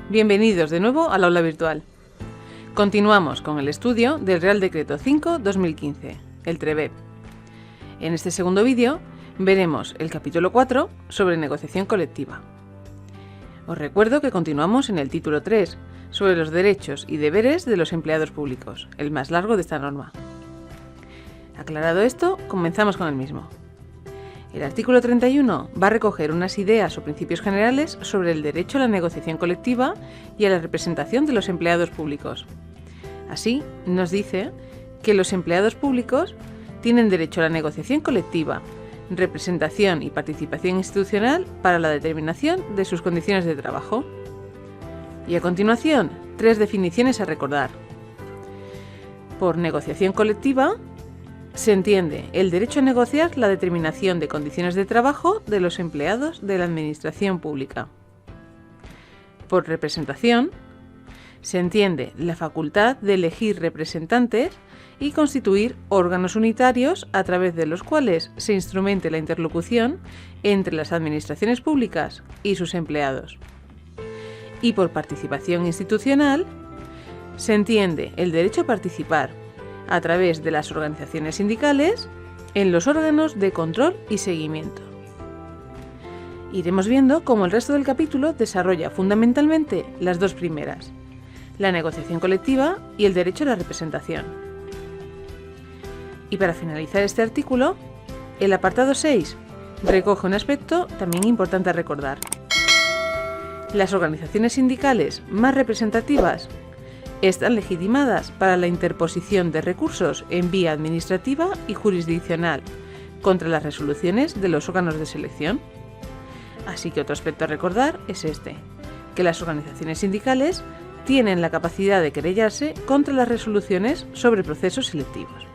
Bienvenidos de nuevo al aula virtual. Continuamos con el estudio del Real Decreto 5/2015, el TREBEP. En este segundo vídeo veremos el capítulo 4 sobre negociación colectiva. Os recuerdo que continuamos en el título 3 sobre los derechos y deberes de los empleados públicos, el más largo de esta norma. Aclarado esto, comenzamos con el mismo. El artículo 31 va a recoger unas ideas o principios generales sobre el derecho a la negociación colectiva y a la representación de los empleados públicos. Así, nos dice que los empleados públicos tienen derecho a la negociación colectiva, representación y participación institucional para la determinación de sus condiciones de trabajo. Y a continuación, 3 definiciones a recordar. Por negociación colectiva se entiende el derecho a negociar la determinación de condiciones de trabajo de los empleados de la administración pública. Por representación se entiende la facultad de elegir representantes y constituir órganos unitarios a través de los cuales se instrumente la interlocución entre las administraciones públicas y sus empleados. Y por participación institucional se entiende el derecho a participar a través de las organizaciones sindicales en los órganos de control y seguimiento. Iremos viendo cómo el resto del capítulo desarrolla fundamentalmente las dos primeras, la negociación colectiva y el derecho a la representación. Y para finalizar este artículo, el apartado 6 recoge un aspecto también importante a recordar. Las organizaciones sindicales más representativas están legitimadas para la interposición de recursos en vía administrativa y jurisdiccional contra las resoluciones de los órganos de selección. Así que otro aspecto a recordar es que las organizaciones sindicales tienen la capacidad de querellarse contra las resoluciones sobre procesos selectivos.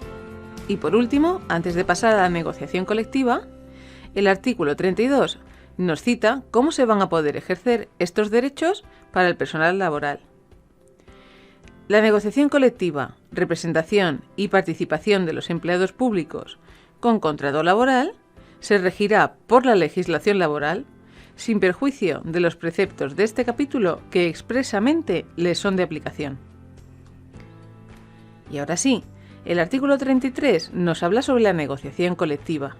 Y por último, antes de pasar a la negociación colectiva, el artículo 32 nos cita cómo se van a poder ejercer estos derechos para el personal laboral. La negociación colectiva, representación y participación de los empleados públicos con contrato laboral se regirá por la legislación laboral sin perjuicio de los preceptos de este capítulo que expresamente les son de aplicación. Y ahora sí, el artículo 33 nos habla sobre la negociación colectiva,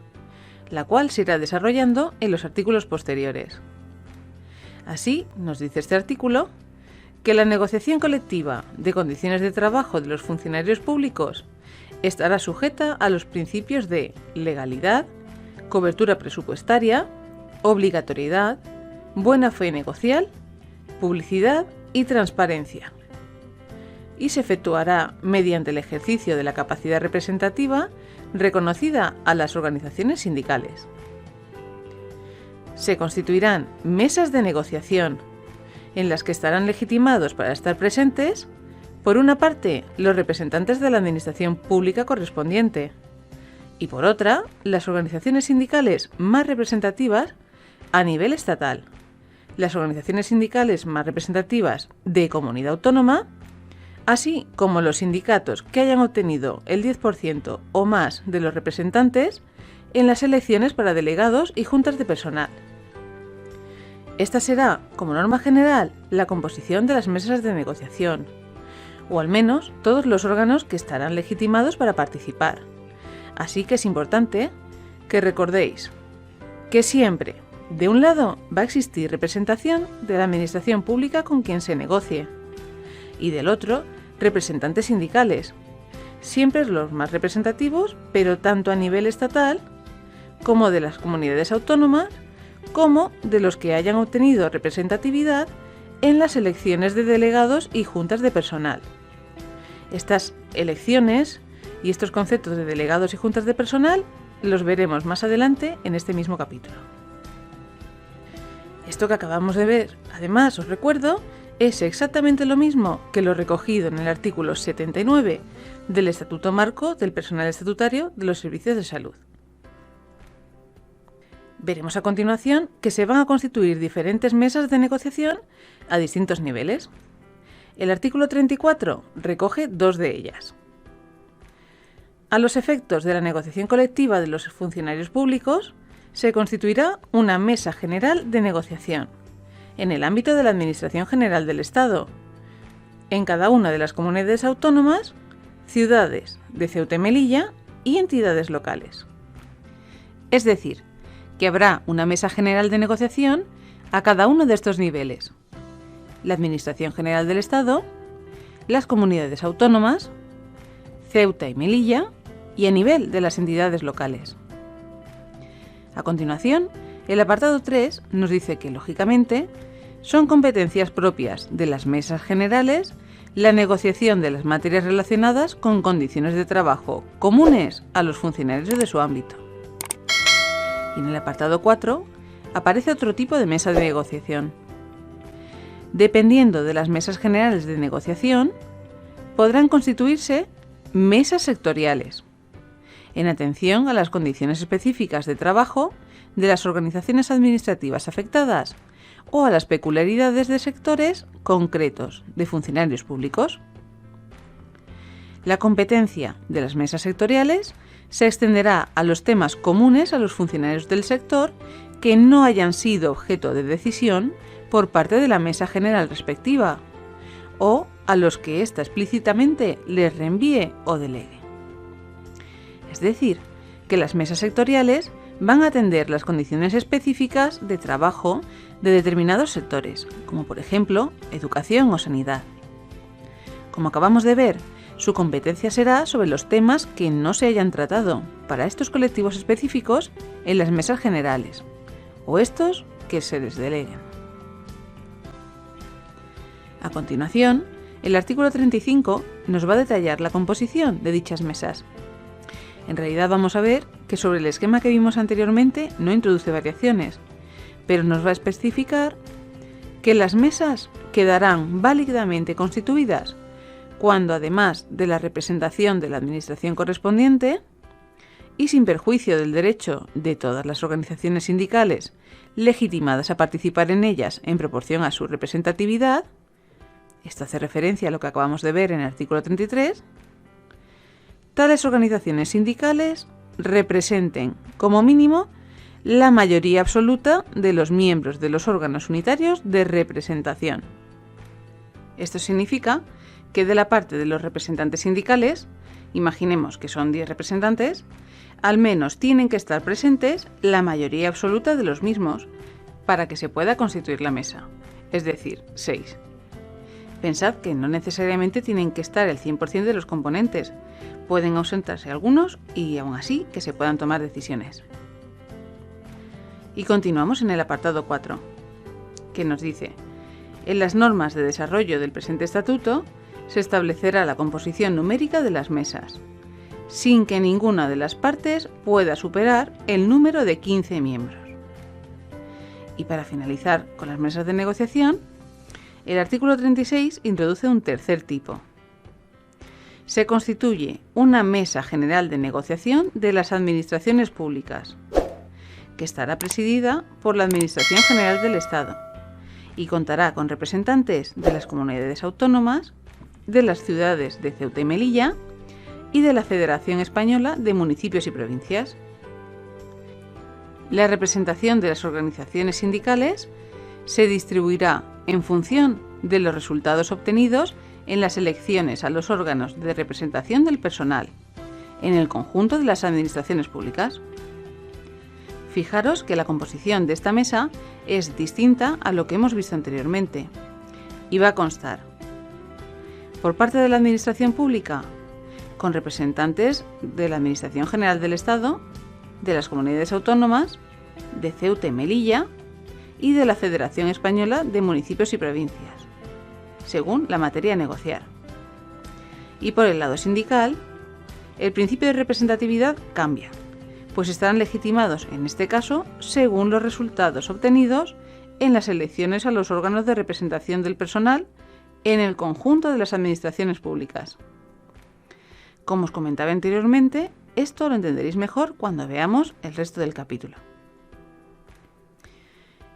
la cual se irá desarrollando en los artículos posteriores. Así, nos dice este artículo, que la negociación colectiva de condiciones de trabajo de los funcionarios públicos estará sujeta a los principios de legalidad, cobertura presupuestaria, obligatoriedad, buena fe negocial, publicidad y transparencia. Y se efectuará mediante el ejercicio de la capacidad representativa reconocida a las organizaciones sindicales. Se constituirán mesas de negociación en las que estarán legitimados para estar presentes, por una parte, los representantes de la administración pública correspondiente y por otra, las organizaciones sindicales más representativas a nivel estatal, las organizaciones sindicales más representativas de comunidad autónoma, así como los sindicatos que hayan obtenido el 10% o más de los representantes en las elecciones para delegados y juntas de personal. Esta será, como norma general, la composición de las mesas de negociación, o al menos todos los órganos que estarán legitimados para participar. Así que es importante que recordéis que siempre, de un lado, va a existir representación de la administración pública con quien se negocie, y del otro, representantes sindicales, siempre los más representativos, pero tanto a nivel estatal como de las comunidades autónomas, como de los que hayan obtenido representatividad en las elecciones de delegados y juntas de personal. Estas elecciones y estos conceptos de delegados y juntas de personal los veremos más adelante en este mismo capítulo. Esto que acabamos de ver, además, os recuerdo, es exactamente lo mismo que lo recogido en el artículo 79 del Estatuto Marco del Personal Estatutario de los Servicios de Salud. Veremos a continuación que se van a constituir diferentes mesas de negociación a distintos niveles. El artículo 34 recoge 2 de ellas. A los efectos de la negociación colectiva de los funcionarios públicos, se constituirá una mesa general de negociación, en el ámbito de la Administración General del Estado, en cada una de las comunidades autónomas, ciudades de Ceuta y Melilla y entidades locales. Es decir, que habrá una mesa general de negociación a cada uno de estos niveles: la Administración General del Estado, las comunidades autónomas, Ceuta y Melilla y a nivel de las entidades locales. A continuación, el apartado 3 nos dice que, lógicamente, son competencias propias de las mesas generales la negociación de las materias relacionadas con condiciones de trabajo comunes a los funcionarios de su ámbito. Y en el apartado 4 aparece otro tipo de mesa de negociación. Dependiendo de las mesas generales de negociación, podrán constituirse mesas sectoriales, en atención a las condiciones específicas de trabajo de las organizaciones administrativas afectadas o a las peculiaridades de sectores concretos de funcionarios públicos. La competencia de las mesas sectoriales se extenderá a los temas comunes a los funcionarios del sector que no hayan sido objeto de decisión por parte de la mesa general respectiva, o a los que ésta explícitamente les reenvíe o delegue. Es decir, que las mesas sectoriales van a atender las condiciones específicas de trabajo de determinados sectores, como por ejemplo educación o sanidad. Como acabamos de ver, su competencia será sobre los temas que no se hayan tratado para estos colectivos específicos en las mesas generales, o estos que se les deleguen. A continuación, el artículo 35 nos va a detallar la composición de dichas mesas. En realidad vamos a ver que sobre el esquema que vimos anteriormente no introduce variaciones, pero nos va a especificar que las mesas quedarán válidamente constituidas cuando, además de la representación de la administración correspondiente, y sin perjuicio del derecho de todas las organizaciones sindicales legitimadas a participar en ellas en proporción a su representatividad, esto hace referencia a lo que acabamos de ver en el artículo 33, tales organizaciones sindicales representen, como mínimo, la mayoría absoluta de los miembros de los órganos unitarios de representación. Esto significa que de la parte de los representantes sindicales, imaginemos que son 10 representantes, al menos tienen que estar presentes la mayoría absoluta de los mismos para que se pueda constituir la mesa, es decir, 6. Pensad que no necesariamente tienen que estar el 100% de los componentes, pueden ausentarse algunos y aún así que se puedan tomar decisiones. Y continuamos en el apartado 4, que nos dice: en las normas de desarrollo del presente estatuto se establecerá la composición numérica de las mesas, sin que ninguna de las partes pueda superar el número de 15 miembros. Y para finalizar con las mesas de negociación, el artículo 36 introduce un tercer tipo. Se constituye una mesa general de negociación de las administraciones públicas, que estará presidida por la Administración General del Estado y contará con representantes de las comunidades autónomas, de las ciudades de Ceuta y Melilla y de la Federación Española de Municipios y Provincias. La representación de las organizaciones sindicales se distribuirá en función de los resultados obtenidos en las elecciones a los órganos de representación del personal, en el conjunto de las administraciones públicas. Fijaros que la composición de esta mesa es distinta a lo que hemos visto anteriormente y va a constar, por parte de la Administración Pública, con representantes de la Administración General del Estado, de las comunidades autónomas, de Ceuta y Melilla y de la Federación Española de Municipios y Provincias, según la materia a negociar. Y por el lado sindical, el principio de representatividad cambia, pues estarán legitimados, en este caso, según los resultados obtenidos en las elecciones a los órganos de representación del personal en el conjunto de las administraciones públicas. Como os comentaba anteriormente, esto lo entenderéis mejor cuando veamos el resto del capítulo.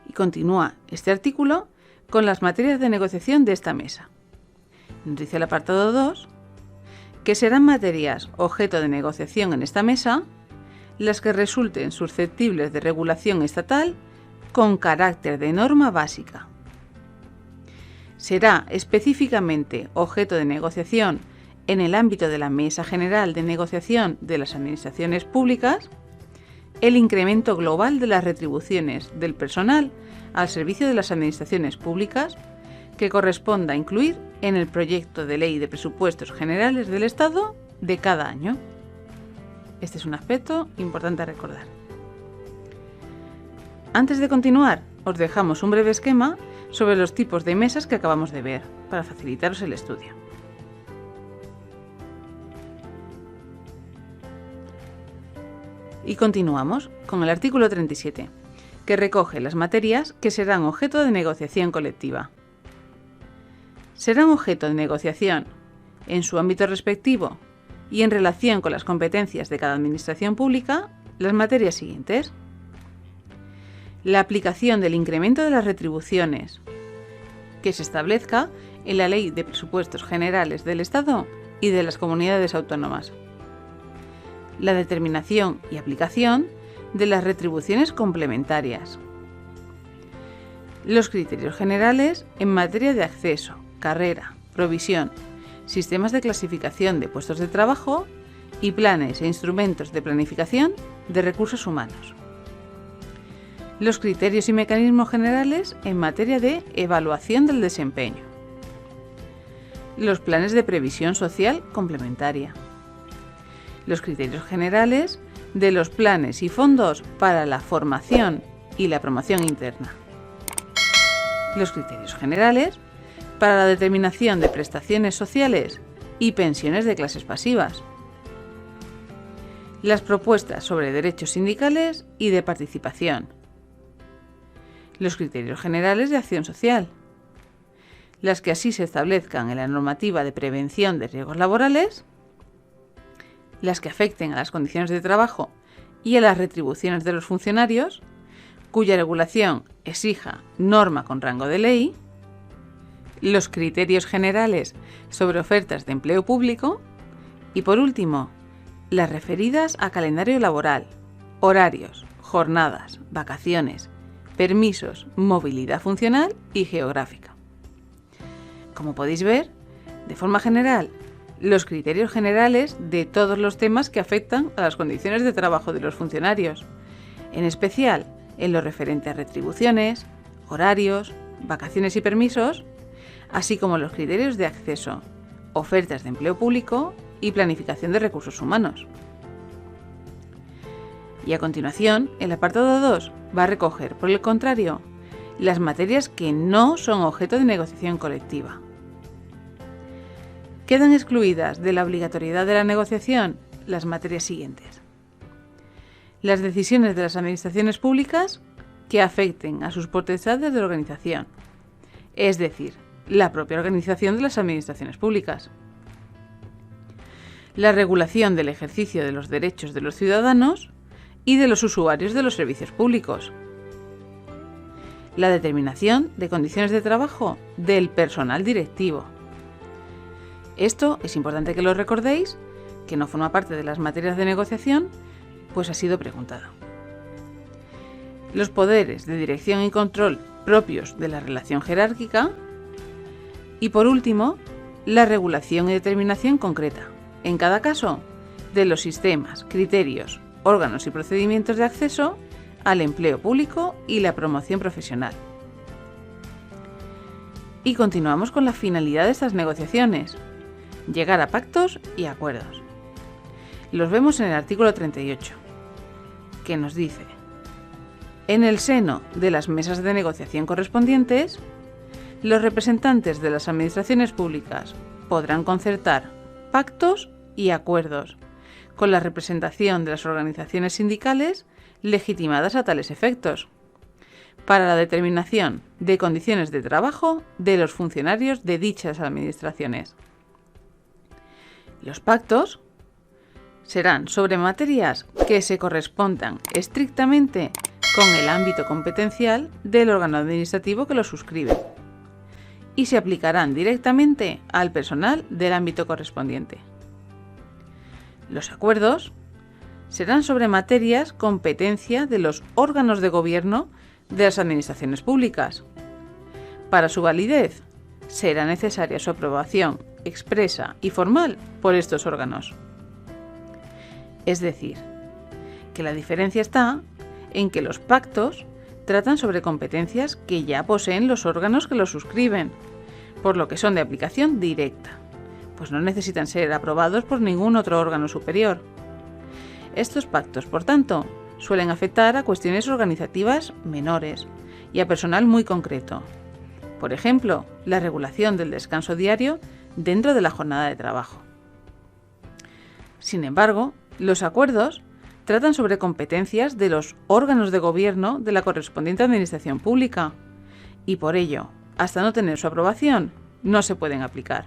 Y continúa este artículo con las materias de negociación de esta mesa. Nos dice el apartado 2 que serán materias objeto de negociación en esta mesa las que resulten susceptibles de regulación estatal con carácter de norma básica, será específicamente objeto de negociación en el ámbito de la Mesa General de Negociación de las Administraciones Públicas el incremento global de las retribuciones del personal al servicio de las administraciones públicas que corresponda incluir en el proyecto de ley de presupuestos generales del Estado de cada año. Este es un aspecto importante a recordar. Antes de continuar, os dejamos un breve esquema sobre los tipos de mesas que acabamos de ver, para facilitaros el estudio. Y continuamos con el artículo 37, que recoge las materias que serán objeto de negociación colectiva. Serán objeto de negociación en su ámbito respectivo y en relación con las competencias de cada administración pública las materias siguientes: la aplicación del incremento de las retribuciones que se establezca en la Ley de Presupuestos Generales del Estado y de las Comunidades Autónomas, la determinación y aplicación de las retribuciones complementarias, los criterios generales en materia de acceso, carrera, provisión, sistemas de clasificación de puestos de trabajo y planes e instrumentos de planificación de recursos humanos, los criterios y mecanismos generales en materia de evaluación del desempeño, los planes de previsión social complementaria, los criterios generales de los planes y fondos para la formación y la promoción interna, los criterios generales para la determinación de prestaciones sociales y pensiones de clases pasivas, las propuestas sobre derechos sindicales y de participación, los criterios generales de acción social, las que así se establezcan en la normativa de prevención de riesgos laborales, las que afecten a las condiciones de trabajo y a las retribuciones de los funcionarios, cuya regulación exija norma con rango de ley, los criterios generales sobre ofertas de empleo público y, por último, las referidas a calendario laboral, horarios, jornadas, vacaciones, permisos, movilidad funcional y geográfica. Como podéis ver, de forma general, los criterios generales de todos los temas que afectan a las condiciones de trabajo de los funcionarios, en especial en lo referente a retribuciones, horarios, vacaciones y permisos, así como los criterios de acceso, ofertas de empleo público y planificación de recursos humanos. Y a continuación, el apartado 2 va a recoger, por el contrario, las materias que no son objeto de negociación colectiva. Quedan excluidas de la obligatoriedad de la negociación las materias siguientes: las decisiones de las administraciones públicas que afecten a sus potestades de organización, es decir, la propia organización de las administraciones públicas, la regulación del ejercicio de los derechos de los ciudadanos y de los usuarios de los servicios públicos, la determinación de condiciones de trabajo del personal directivo. Esto es importante que lo recordéis, que no forma parte de las materias de negociación, pues ha sido preguntado. Los poderes de dirección y control propios de la relación jerárquica y, por último, la regulación y determinación concreta, en cada caso, de los sistemas, criterios, órganos y procedimientos de acceso al empleo público y la promoción profesional. Y continuamos con la finalidad de estas negociaciones: llegar a pactos y acuerdos. Los vemos en el artículo 38, que nos dice: en el seno de las mesas de negociación correspondientes, los representantes de las administraciones públicas podrán concertar pactos y acuerdos con la representación de las organizaciones sindicales legitimadas a tales efectos, para la determinación de condiciones de trabajo de los funcionarios de dichas administraciones. Los pactos serán sobre materias que se correspondan estrictamente con el ámbito competencial del órgano administrativo que los suscribe y se aplicarán directamente al personal del ámbito correspondiente. Los acuerdos serán sobre materias competencia de los órganos de gobierno de las administraciones públicas. Para su validez, será necesaria su aprobación expresa y formal por estos órganos. Es decir, que la diferencia está en que los pactos tratan sobre competencias que ya poseen los órganos que los suscriben, por lo que son de aplicación directa, pues no necesitan ser aprobados por ningún otro órgano superior. Estos pactos, por tanto, suelen afectar a cuestiones organizativas menores y a personal muy concreto. Por ejemplo, la regulación del descanso diario dentro de la jornada de trabajo. Sin embargo, los acuerdos tratan sobre competencias de los órganos de gobierno de la correspondiente administración pública y por ello, hasta no tener su aprobación, no se pueden aplicar.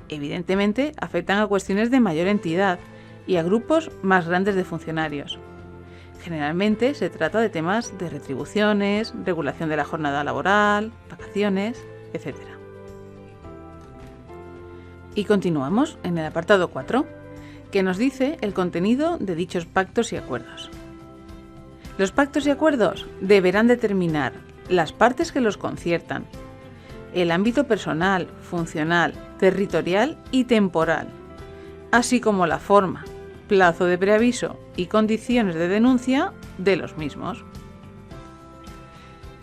Evidentemente, afectan a cuestiones de mayor entidad y a grupos más grandes de funcionarios. Generalmente se trata de temas de retribuciones, regulación de la jornada laboral, vacaciones, etc. Y continuamos en el apartado 4, que nos dice el contenido de dichos pactos y acuerdos. Los pactos y acuerdos deberán determinar las partes que los conciertan, el ámbito personal, funcional, territorial y temporal, así como la forma, plazo de preaviso y condiciones de denuncia de los mismos.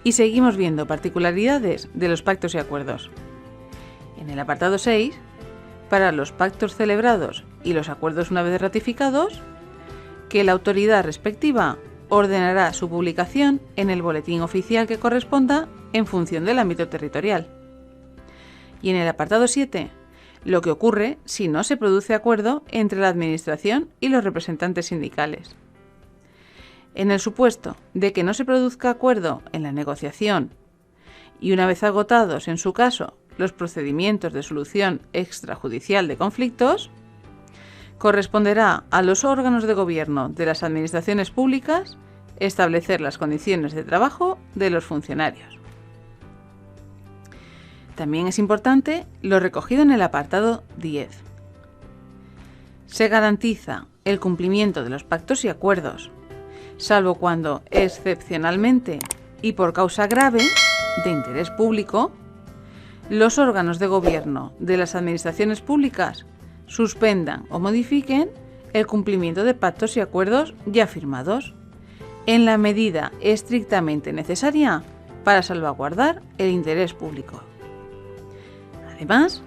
Y seguimos viendo particularidades de los pactos y acuerdos. En el apartado 6, para los pactos celebrados y los acuerdos una vez ratificados, que la autoridad respectiva ordenará su publicación en el boletín oficial que corresponda en función del ámbito territorial. Y en el apartado 7, lo que ocurre si no se produce acuerdo entre la Administración y los representantes sindicales. En el supuesto de que no se produzca acuerdo en la negociación y una vez agotados, en su caso, los procedimientos de solución extrajudicial de conflictos, corresponderá a los órganos de gobierno de las administraciones públicas establecer las condiciones de trabajo de los funcionarios. También es importante lo recogido en el apartado 10. Se garantiza el cumplimiento de los pactos y acuerdos, salvo cuando, excepcionalmente y por causa grave de interés público, los órganos de gobierno de las administraciones públicas suspendan o modifiquen el cumplimiento de pactos y acuerdos ya firmados, en la medida estrictamente necesaria para salvaguardar el interés público. Además,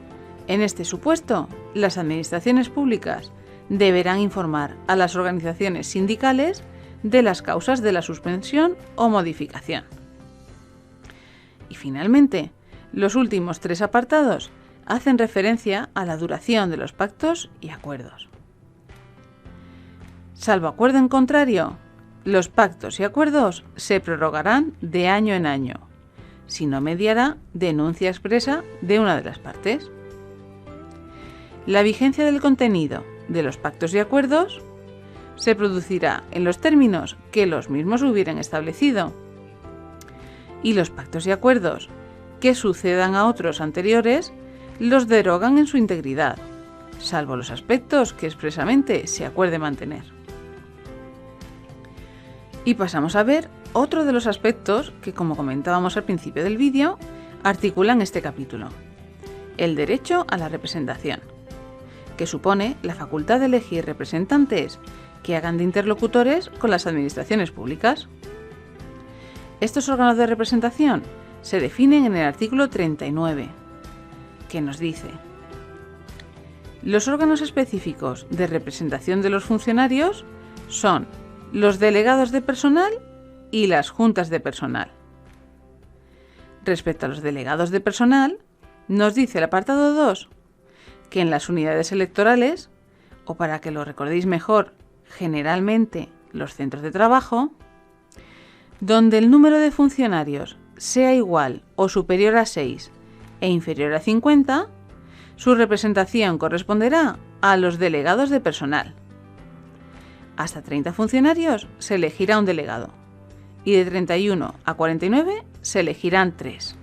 en este supuesto, las administraciones públicas deberán informar a las organizaciones sindicales de las causas de la suspensión o modificación. Y finalmente, los últimos 3 apartados hacen referencia a la duración de los pactos y acuerdos. Salvo acuerdo en contrario, los pactos y acuerdos se prorrogarán de año en año, si no mediara denuncia expresa de una de las partes. La vigencia del contenido de los pactos y acuerdos se producirá en los términos que los mismos hubieran establecido, y los pactos y acuerdos que sucedan a otros anteriores los derogan en su integridad, salvo los aspectos que expresamente se acuerde mantener. Y pasamos a ver otro de los aspectos que, como comentábamos al principio del vídeo, articulan este capítulo: el derecho a la representación, que supone la facultad de elegir representantes que hagan de interlocutores con las administraciones públicas. Estos órganos de representación se definen en el artículo 39, que nos dice: los órganos específicos de representación de los funcionarios son los delegados de personal y las juntas de personal. Respecto a los delegados de personal, nos dice el apartado 2 que en las unidades electorales, o para que lo recordéis mejor, generalmente los centros de trabajo, donde el número de funcionarios sea igual o superior a 6 e inferior a 50, su representación corresponderá a los delegados de personal. Hasta 30 funcionarios se elegirá un delegado y de 31 a 49 se elegirán 3.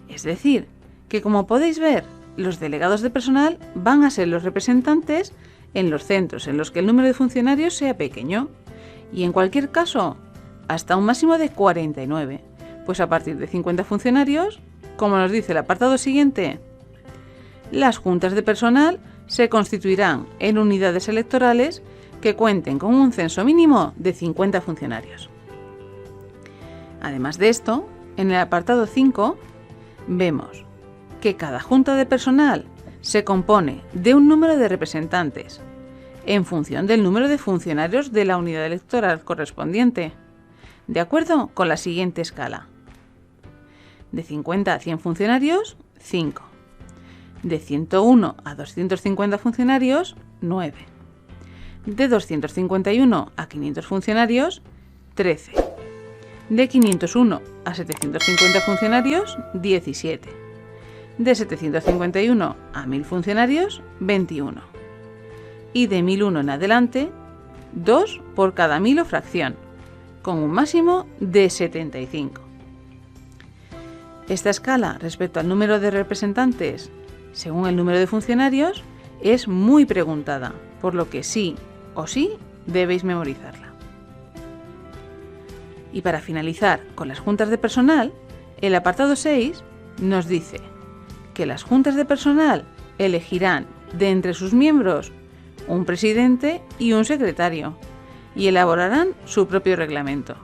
Es decir, que como podéis ver, los delegados de personal van a ser los representantes en los centros en los que el número de funcionarios sea pequeño y en cualquier caso hasta un máximo de 49, pues a partir de 50 funcionarios como nos dice el apartado siguiente, las juntas de personal se constituirán en unidades electorales que cuenten con un censo mínimo de 50 funcionarios. Además de esto, en el apartado 5 vemos que cada junta de personal se compone de un número de representantes en función del número de funcionarios de la unidad electoral correspondiente, de acuerdo con la siguiente escala. De 50 a 100 funcionarios, 5. De 101 a 250 funcionarios, 9. De 251 a 500 funcionarios, 13. De 501 a 750 funcionarios, 17. De 751 a 1000 funcionarios, 21. Y de 1001 en adelante, 2 por cada 1000 o fracción, con un máximo de 75. Esta escala respecto al número de representantes según el número de funcionarios es muy preguntada, por lo que sí o sí debéis memorizarla. Y para finalizar con las juntas de personal, el apartado 6 nos dice que las juntas de personal elegirán de entre sus miembros un presidente y un secretario y elaborarán su propio reglamento.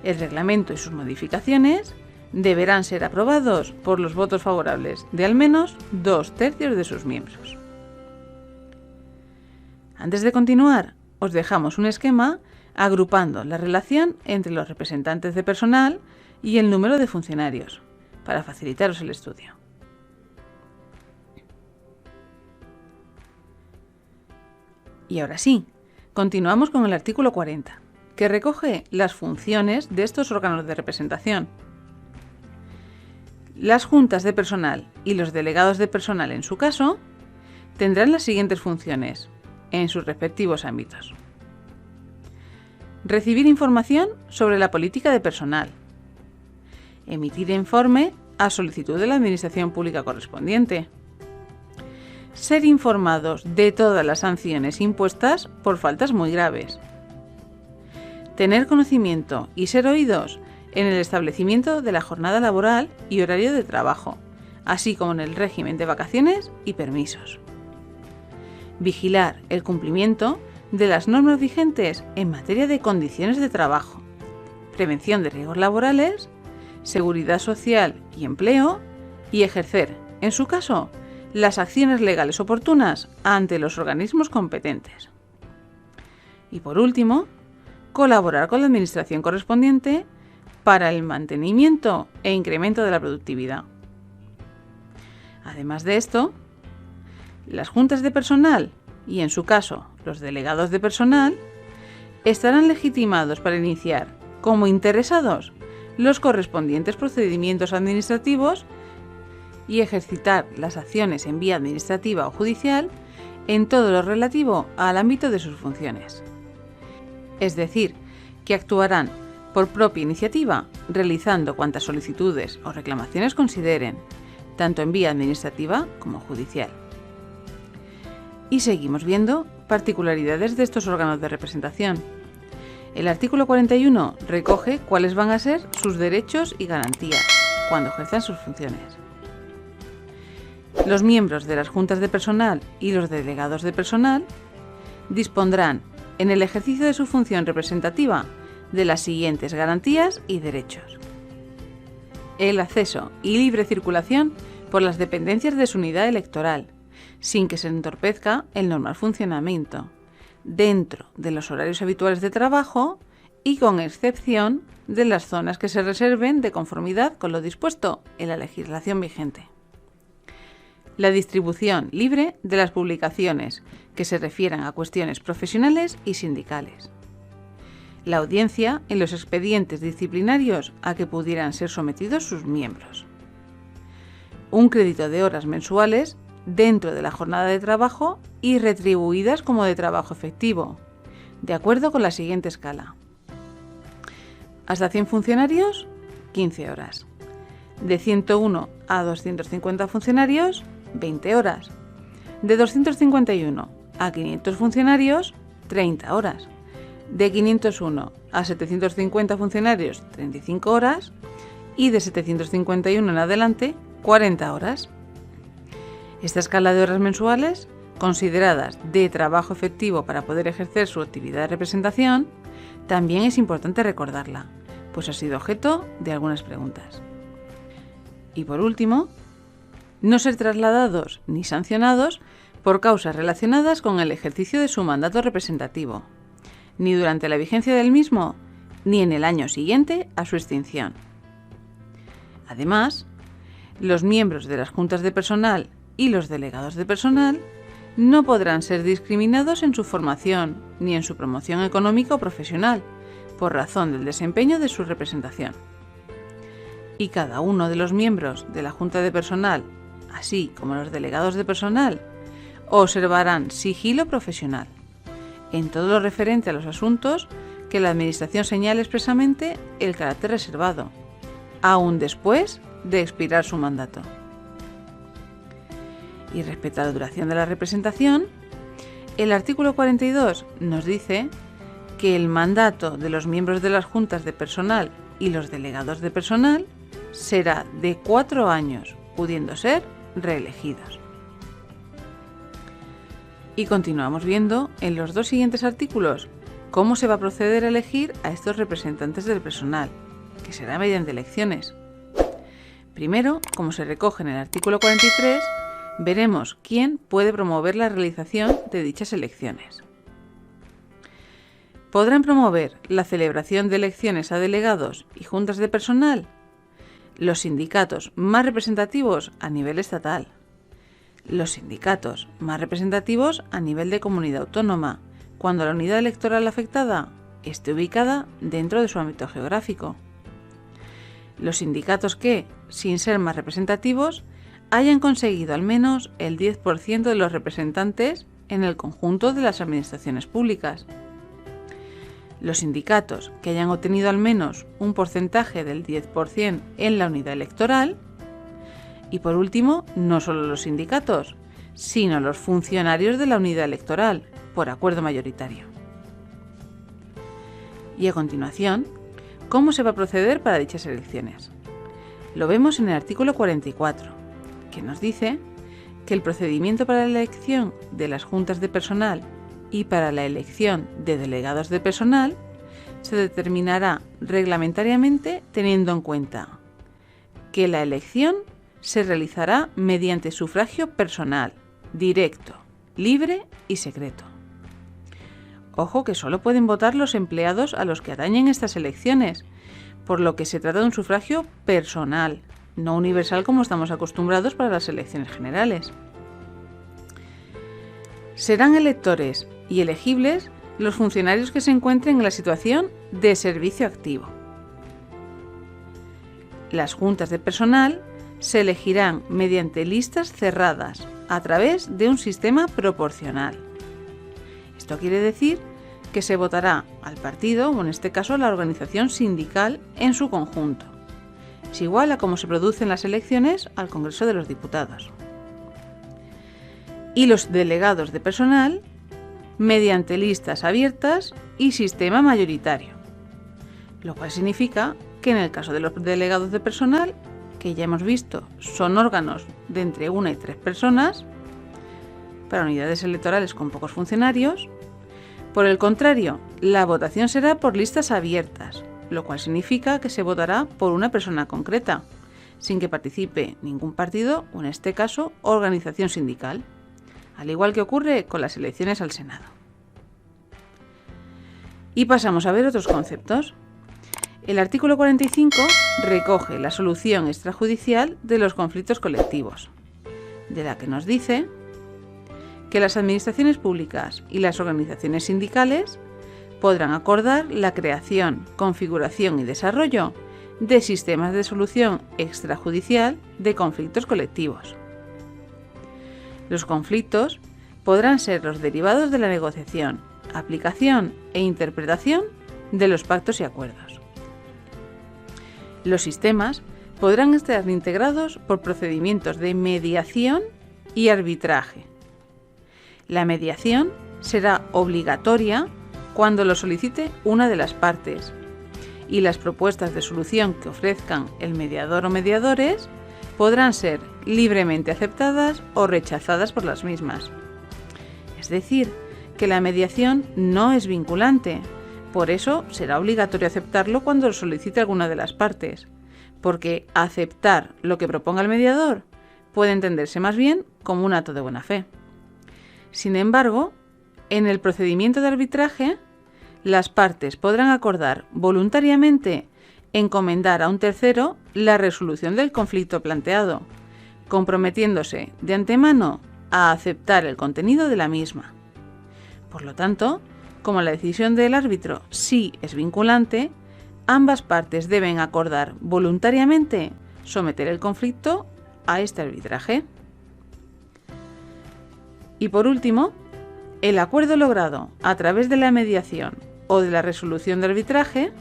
El reglamento y sus modificaciones deberán ser aprobados por los votos favorables de al menos 2/3 de sus miembros. Antes de continuar, os dejamos un esquema agrupando la relación entre los representantes de personal y el número de funcionarios, para facilitaros el estudio. Y ahora sí, continuamos con el artículo 40, que recoge las funciones de estos órganos de representación. Las juntas de personal y los delegados de personal, en su caso, tendrán las siguientes funciones en sus respectivos ámbitos. Recibir información sobre la política de personal. Emitir informe a solicitud de la Administración Pública correspondiente. Ser informados de todas las sanciones impuestas por faltas muy graves. Tener conocimiento y ser oídos en el establecimiento de la jornada laboral y horario de trabajo, así como en el régimen de vacaciones y permisos. Vigilar el cumplimiento de las normas vigentes en materia de condiciones de trabajo, prevención de riesgos laborales, seguridad social y empleo, y ejercer, en su caso, las acciones legales oportunas ante los organismos competentes. Y por último, colaborar con la administración correspondiente para el mantenimiento e incremento de la productividad. Además de esto, las juntas de personal y, en su caso, los delegados de personal estarán legitimados para iniciar, como interesados, los correspondientes procedimientos administrativos y ejercitar las acciones en vía administrativa o judicial en todo lo relativo al ámbito de sus funciones. Es decir, que actuarán por propia iniciativa, realizando cuantas solicitudes o reclamaciones consideren, tanto en vía administrativa como judicial. Y seguimos viendo particularidades de estos órganos de representación. El artículo 41 recoge cuáles van a ser sus derechos y garantías cuando ejerzan sus funciones. Los miembros de las juntas de personal y los delegados de personal dispondrán, en el ejercicio de su función representativa, de las siguientes garantías y derechos: el acceso y libre circulación por las dependencias de su unidad electoral, sin que se entorpezca el normal funcionamiento, dentro de los horarios habituales de trabajo y con excepción de las zonas que se reserven de conformidad con lo dispuesto en la legislación vigente. La distribución libre de las publicaciones que se refieran a cuestiones profesionales y sindicales. La audiencia en los expedientes disciplinarios a que pudieran ser sometidos sus miembros. Un crédito de horas mensuales dentro de la jornada de trabajo y retribuidas como de trabajo efectivo, de acuerdo con la siguiente escala. Hasta 100 funcionarios, 15 horas. De 101 a 250 funcionarios, 20 horas. De 251 a 500 funcionarios, 30 horas. De 501 a 750 funcionarios, 35 horas. y de 751 en adelante 40 horas. Esta escala de horas mensuales, consideradas de trabajo efectivo para poder ejercer su actividad de representación, también es importante recordarla, pues ha sido objeto de algunas preguntas. Y por último, no ser trasladados ni sancionados por causas relacionadas con el ejercicio de su mandato representativo, ni durante la vigencia del mismo, ni en el año siguiente a su extinción. Además, los miembros de las juntas de personal y los delegados de personal no podrán ser discriminados en su formación ni en su promoción económica o profesional, por razón del desempeño de su representación. Y cada uno de los miembros de la junta de personal, así como los delegados de personal, observarán sigilo profesional en todo lo referente a los asuntos que la Administración señale expresamente el carácter reservado, aún después de expirar su mandato. Y respecto a la duración de la representación, el artículo 42 nos dice que el mandato de los miembros de las juntas de personal y los delegados de personal será de 4 años, pudiendo ser reelegidos. Y continuamos viendo en los 2 siguientes artículos cómo se va a proceder a elegir a estos representantes del personal, que será mediante elecciones. Primero, como se recoge en el artículo 43, veremos quién puede promover la realización de dichas elecciones. ¿Podrán promover la celebración de elecciones a delegados y juntas de personal los sindicatos más representativos a nivel estatal, los sindicatos más representativos a nivel de comunidad autónoma, cuando la unidad electoral afectada esté ubicada dentro de su ámbito geográfico, los sindicatos que, sin ser más representativos, hayan conseguido al menos el 10% de los representantes en el conjunto de las administraciones públicas, los sindicatos que hayan obtenido al menos un porcentaje del 10% en la unidad electoral y, por último, no solo los sindicatos, sino los funcionarios de la unidad electoral, por acuerdo mayoritario. Y a continuación, ¿cómo se va a proceder para dichas elecciones? Lo vemos en el artículo 44, que nos dice que el procedimiento para la elección de las juntas de personal y para la elección de delegados de personal se determinará reglamentariamente teniendo en cuenta que la elección se realizará mediante sufragio personal, directo, libre y secreto. Ojo que solo pueden votar los empleados a los que atañen estas elecciones, por lo que se trata de un sufragio personal, no universal como estamos acostumbrados para las elecciones generales. Serán electores y elegibles los funcionarios que se encuentren en la situación de servicio activo. Las juntas de personal se elegirán mediante listas cerradas a través de un sistema proporcional. Esto quiere decir que se votará al partido, o en este caso a la organización sindical en su conjunto. Es igual a cómo se producen las elecciones al Congreso de los Diputados. Y los delegados de personal mediante listas abiertas y sistema mayoritario, lo cual significa que en el caso de los delegados de personal, que ya hemos visto son órganos de entre 1 y 3 personas, para unidades electorales con pocos funcionarios, por el contrario, la votación será por listas abiertas, lo cual significa que se votará por una persona concreta, sin que participe ningún partido o en este caso organización sindical, al igual que ocurre con las elecciones al Senado. Y pasamos a ver otros conceptos. El artículo 45 recoge la solución extrajudicial de los conflictos colectivos, de la que nos dice que las administraciones públicas y las organizaciones sindicales podrán acordar la creación, configuración y desarrollo de sistemas de solución extrajudicial de conflictos colectivos. Los conflictos podrán ser los derivados de la negociación, aplicación e interpretación de los pactos y acuerdos. Los sistemas podrán estar integrados por procedimientos de mediación y arbitraje. La mediación será obligatoria cuando lo solicite una de las partes y las propuestas de solución que ofrezcan el mediador o mediadores podrán ser libremente aceptadas o rechazadas por las mismas. Es decir, que la mediación no es vinculante, por eso será obligatorio aceptarlo cuando lo solicite alguna de las partes, porque aceptar lo que proponga el mediador puede entenderse más bien como un acto de buena fe. Sin embargo, en el procedimiento de arbitraje, las partes podrán acordar voluntariamente encomendar a un tercero la resolución del conflicto planteado, comprometiéndose de antemano a aceptar el contenido de la misma. Por lo tanto, como la decisión del árbitro sí es vinculante, ambas partes deben acordar voluntariamente someter el conflicto a este arbitraje. Y por último, el acuerdo logrado a través de la mediación o de la resolución de arbitraje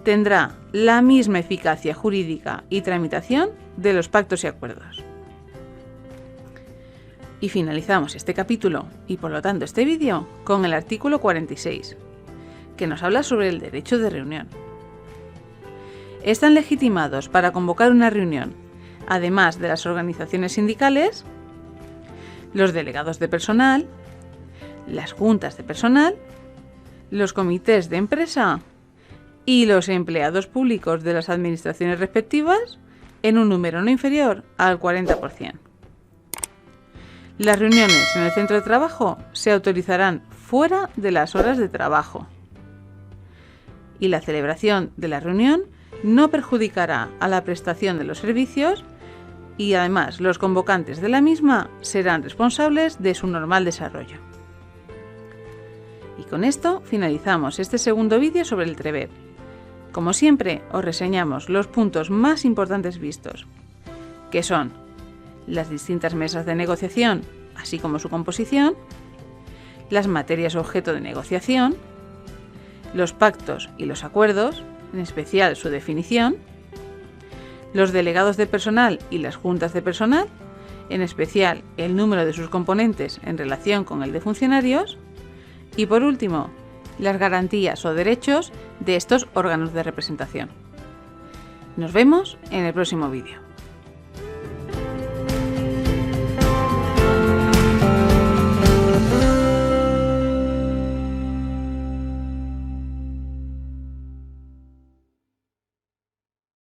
tendrá la misma eficacia jurídica y tramitación de los pactos y acuerdos. Y finalizamos este capítulo y por lo tanto este vídeo con el artículo 46, que nos habla sobre el derecho de reunión. Están legitimados para convocar una reunión, además de las organizaciones sindicales, los delegados de personal, las juntas de personal, los comités de empresa y los empleados públicos de las administraciones respectivas en un número no inferior al 40%. Las reuniones en el centro de trabajo se autorizarán fuera de las horas de trabajo y la celebración de la reunión no perjudicará a la prestación de los servicios y además los convocantes de la misma serán responsables de su normal desarrollo. Y con esto finalizamos este segundo vídeo sobre el TREVEP. Como siempre, os reseñamos los puntos más importantes vistos, que son las distintas mesas de negociación, así como su composición, las materias objeto de negociación, los pactos y los acuerdos, en especial su definición, los delegados de personal y las juntas de personal, en especial el número de sus componentes en relación con el de funcionarios, y por último, las garantías o derechos de estos órganos de representación. Nos vemos en el próximo vídeo.